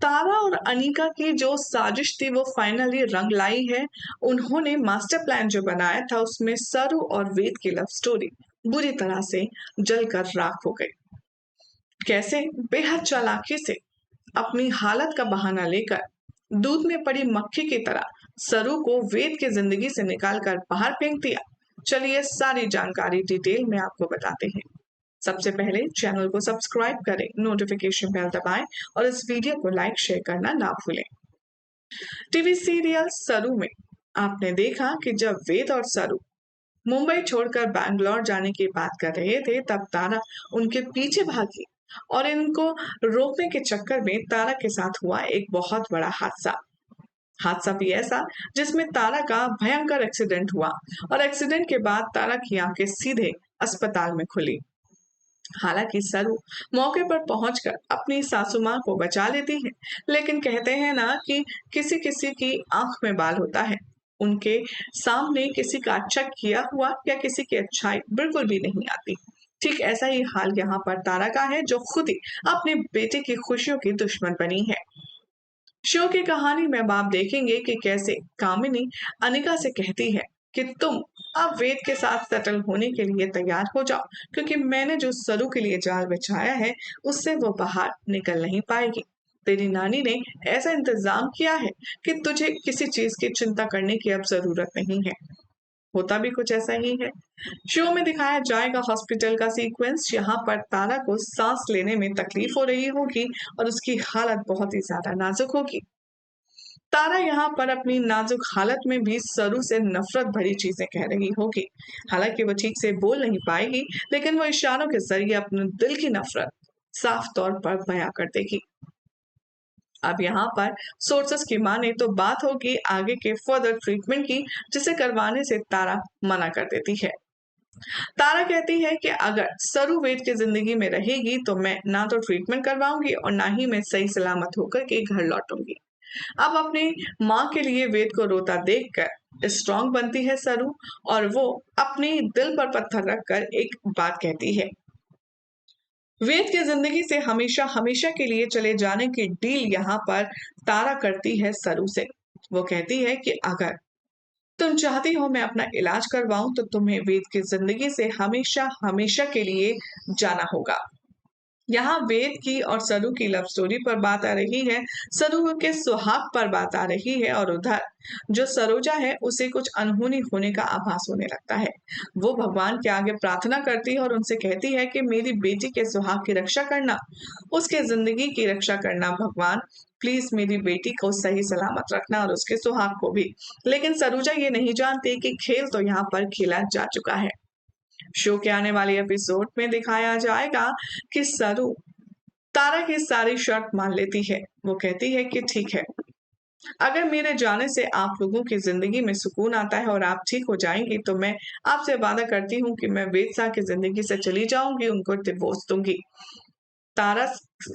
तारा और अनीका की जो साजिश थी वो फाइनली रंग लाई है। उन्होंने मास्टर प्लान जो बनाया था उसमें सरू और वेद की लव स्टोरी बुरी तरह से जलकर राख हो गई। कैसे? बेहद चालाकी से अपनी हालत का बहाना लेकर दूध में पड़ी मक्खी की तरह सरू को वेद की जिंदगी से निकालकर बाहर फेंक दिया। चलिए सारी जानकारी डिटेल में आपको बताते हैं। सबसे पहले चैनल को सब्सक्राइब करें, नोटिफिकेशन बेल दबाएं और इस वीडियो को लाइक शेयर करना ना भूलें। टीवी सीरियल सरू में आपने देखा कि जब वेद और सरू मुंबई छोड़कर बैंगलोर जाने की बात कर रहे थे तब तारा उनके पीछे भागी और इनको रोकने के चक्कर में तारा के साथ हुआ एक बहुत बड़ा हादसा। हादसा भी ऐसा जिसमें तारा का भयंकर एक्सीडेंट हुआ और एक्सीडेंट के बाद तारा की आंखें सीधे अस्पताल में खुली। हालांकि सरू मौके पर पहुंचकर अपनी सासू मां को बचा लेती है, लेकिन कहते हैं ना कि किसी किसी की आंख में बाल होता है। उनके सामने किसी का अच्छा किया हुआ या किसी की अच्छाई बिल्कुल भी नहीं आती। ठीक ऐसा ही हाल यहाँ पर तारा का है, जो खुद ही अपने बेटे की खुशियों की दुश्मन बनी है। शो की कहानी में अब आप देखेंगे कि कैसे कामिनी अनिका से कहती है कि तुम अब वेद के साथ सेटल होने के लिए तैयार हो जाओ, क्योंकि मैंने जो सरू के लिए जाल बिछाया है उससे वो बाहर निकल नहीं पाएगी। तेरी नानी ने ऐसा इंतजाम किया है कि तुझे किसी चीज की चिंता करने की अब जरूरत नहीं है। होता भी कुछ ऐसा ही है। शो में दिखाया जाएगा हॉस्पिटल का सीक्वेंस। यहाँ पर तारा को सांस लेने में तकलीफ हो रही होगी और उसकी हालत बहुत ही ज्यादा नाजुक होगी। तारा यहाँ पर अपनी नाजुक हालत में भी सरू से नफरत भरी चीजें कह रही होगी। हालांकि वो ठीक से बोल नहीं पाएगी, लेकिन वो इशारों के जरिए अपने दिल की नफरत साफ तौर पर बयां कर देगी। अब यहाँ पर सोर्सेस की माने तो बात होगी आगे के फर्दर ट्रीटमेंट की, जिसे करवाने से तारा मना कर देती है। तारा कहती है कि अगर सरू वेद की जिंदगी में रहेगी तो मैं ना तो ट्रीटमेंट करवाऊंगी और ना ही मैं सही सलामत होकर के घर लौटूंगी। अब अपनी माँ के लिए वेद को रोता देखकर स्ट्रांग बनती है सरू, और वो अपनी दिल पर पत्थर रखकर एक बात कहती है। वेद की जिंदगी से हमेशा हमेशा के लिए चले जाने की डील यहाँ पर तारा करती है सरू से। वो कहती है कि अगर तुम चाहती हो मैं अपना इलाज करवाऊं तो तुम्हें वेद की जिंदगी से हमेशा हमेशा के लिए जाना होगा। यहाँ वेद की और सरू की लव स्टोरी पर बात आ रही है, सरू के सुहाग पर बात आ रही है, और उधर जो सरोजा है उसे कुछ अनहोनी होने का आभास होने लगता है। वो भगवान के आगे प्रार्थना करती है और उनसे कहती है कि मेरी बेटी के सुहाग की रक्षा करना, उसके जिंदगी की रक्षा करना भगवान। प्लीज मेरी बेटी को सही सलामत रखना और उसके सुहाग को भी। लेकिन सरोजा ये नहीं जानती कि खेल तो यहाँ पर खेला जा चुका है। शो के आने वाले एपिसोड में दिखाया जाएगा कि सरू तारा की सारी शर्त मान लेती है। वो कहती है कि ठीक है, अगर मेरे जाने से आप लोगों की जिंदगी में सुकून आता है और आप ठीक हो जाएंगी तो मैं आपसे वादा करती हूँ कि मैं वेद शाह की जिंदगी से चली जाऊंगी, उनको डिवोर्स दूंगी। तारा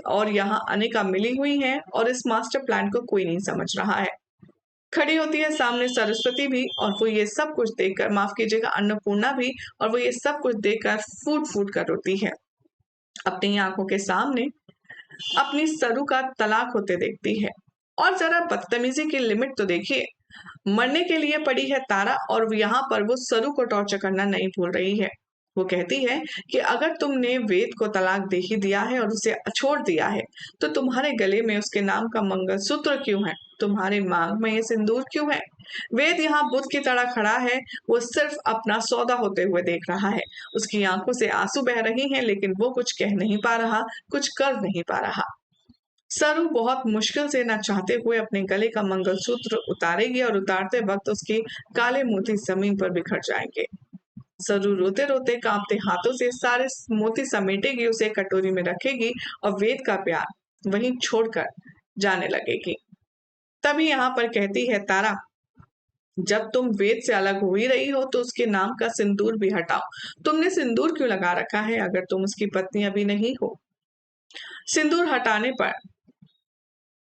और यहाँ अनिका मिली हुई हैं और इस मास्टर प्लान को कोई नहीं समझ रहा है। खड़ी होती है सामने सरस्वती भी, और वो ये सब कुछ देखकर, माफ कीजिएगा अन्नपूर्णा भी, और वो ये सब कुछ देखकर फूट फूट कर रोती है। अपनी आंखों के सामने अपनी सरू का तलाक होते देखती है। और जरा बदतमीजी की लिमिट तो देखिए। मरने के लिए पड़ी है तारा और यहाँ पर वो सरू को टॉर्चर करना नहीं भूल रही है। वो कहती है कि अगर तुमने वेद को तलाक दे ही दिया है और उसे छोड़ दिया है तो तुम्हारे गले में उसके नाम का मंगलसूत्र क्यों है, तुम्हारे मांग में ये सिंदूर क्यों है। वेद यहाँ बुद्ध की तरह खड़ा है, वो सिर्फ अपना सौदा होते हुए देख रहा है। उसकी आंखों से आंसू बह रही हैं, लेकिन वो कुछ कह नहीं पा रहा, कुछ कर नहीं पा रहा। सरू बहुत मुश्किल से न चाहते हुए अपने गले का मंगलसूत्र उतारेगी और उतारते वक्त उसके काले मोती जमीन पर बिखर जाएंगे। सरू रोते रोते कांपते हाथों से सारे मोती समेटेगी, उसे कटोरी में रखेगी और वेद का प्यार वहीं छोड़कर जाने लगेगी। तभी यहाँ पर कहती है तारा, जब तुम वेद से अलग हो ही रही हो तो उसके नाम का सिंदूर भी हटाओ। तुमने सिंदूर क्यों लगा रखा है अगर तुम उसकी पत्नी अभी नहीं हो। सिंदूर हटाने पर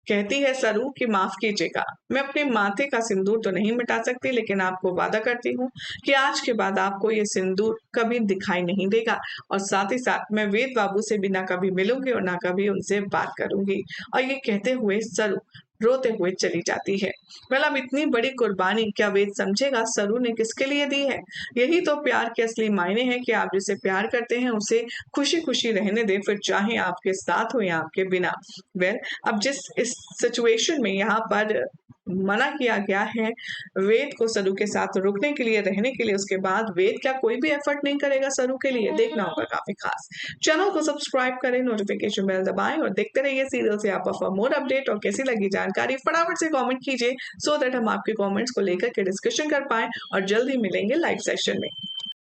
कहती है सरू कि माफ कीजिएगा, मैं अपने माथे का सिंदूर तो नहीं मिटा सकती, लेकिन आपको वादा करती हूँ कि आज के बाद आपको ये सिंदूर कभी दिखाई नहीं देगा, और साथ ही साथ मैं वेद बाबू से भी ना कभी मिलूंगी और ना कभी उनसे बात करूंगी। और ये कहते हुए सरू रोते हुए चली जाती है। मतलब इतनी बड़ी कुर्बानी क्या वेद समझेगा सरू ने किसके लिए दी है? यही तो प्यार के असली मायने हैं कि आप जिसे प्यार करते हैं उसे खुशी खुशी रहने दें, फिर चाहे आपके साथ हो या आपके बिना। वेल, अब जिस इस सिचुएशन में यहाँ पर मना किया गया है वेद को सरू के साथ रुकने के लिए, रहने के लिए, उसके बाद वेद क्या कोई भी एफर्ट नहीं करेगा सरू के लिए? देखना होगा काफी खास। चैनल को सब्सक्राइब करें, नोटिफिकेशन बेल दबाएं और देखते रहिए सीरियल से आप फॉर मोर अपडेट। और कैसी लगी जानकारी फटाफट से कमेंट कीजिए, सो दैट हम आपके कमेंट्स को लेकर के डिस्कशन कर पाए और जल्द ही मिलेंगे लाइव सेशन में।